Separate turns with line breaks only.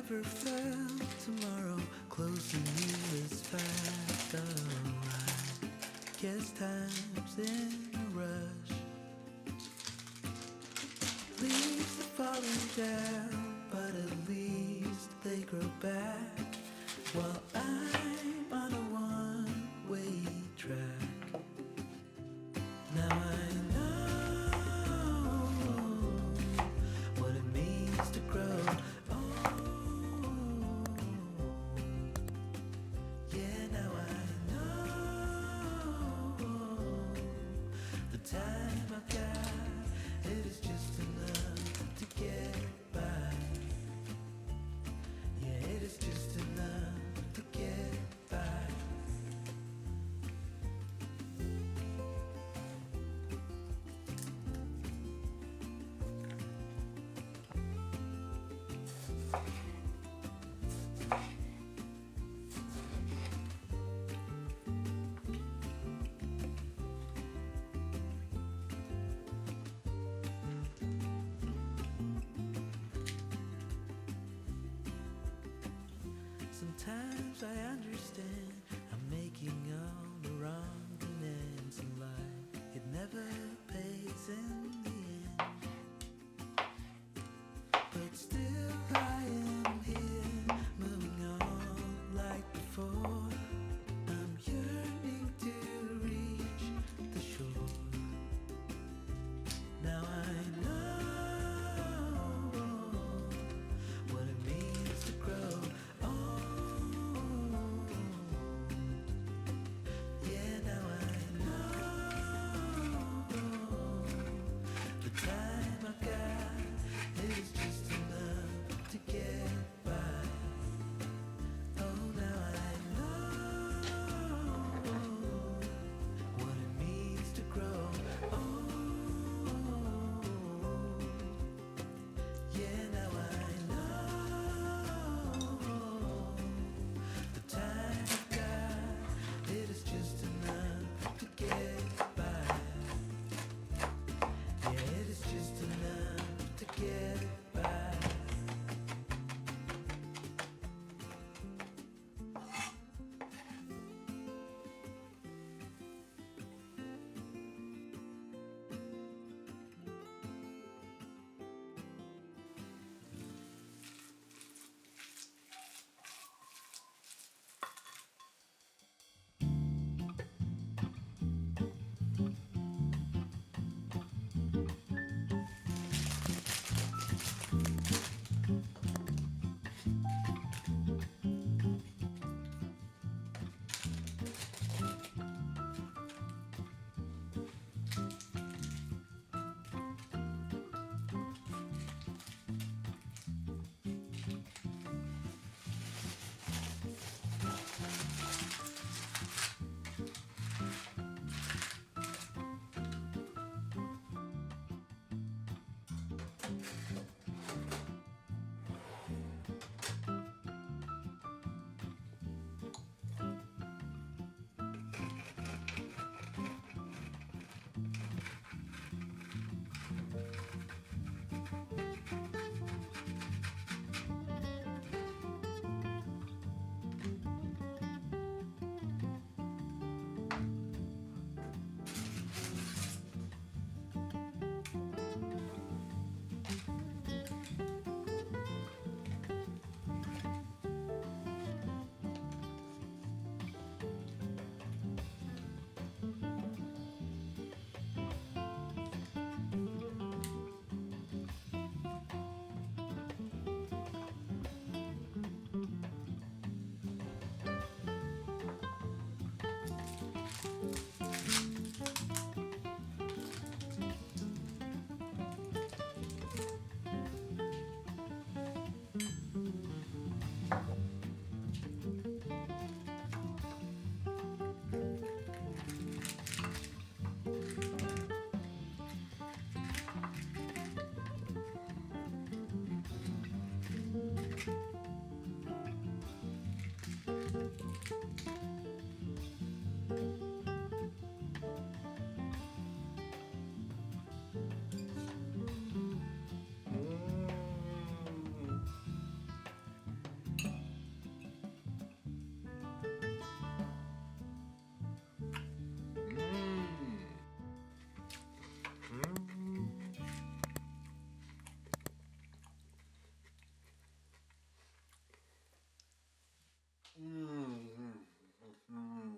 never felt tomorrow close to you as fast. Oh, I guess time's in a rush. Leaves are falling down, but at least they grow back. While I'm on a one-way track. Now I know what it means to grow. Oh, yeah, now I know the time I got, it is just enough to get by. Yeah, it is just enough to get by. Sometimes I understand I'm making all the wrong demands in life. It never pays in the end. But still I am here, moving on like before. I'm yearning to reach the shore. Now I know what it means to grow.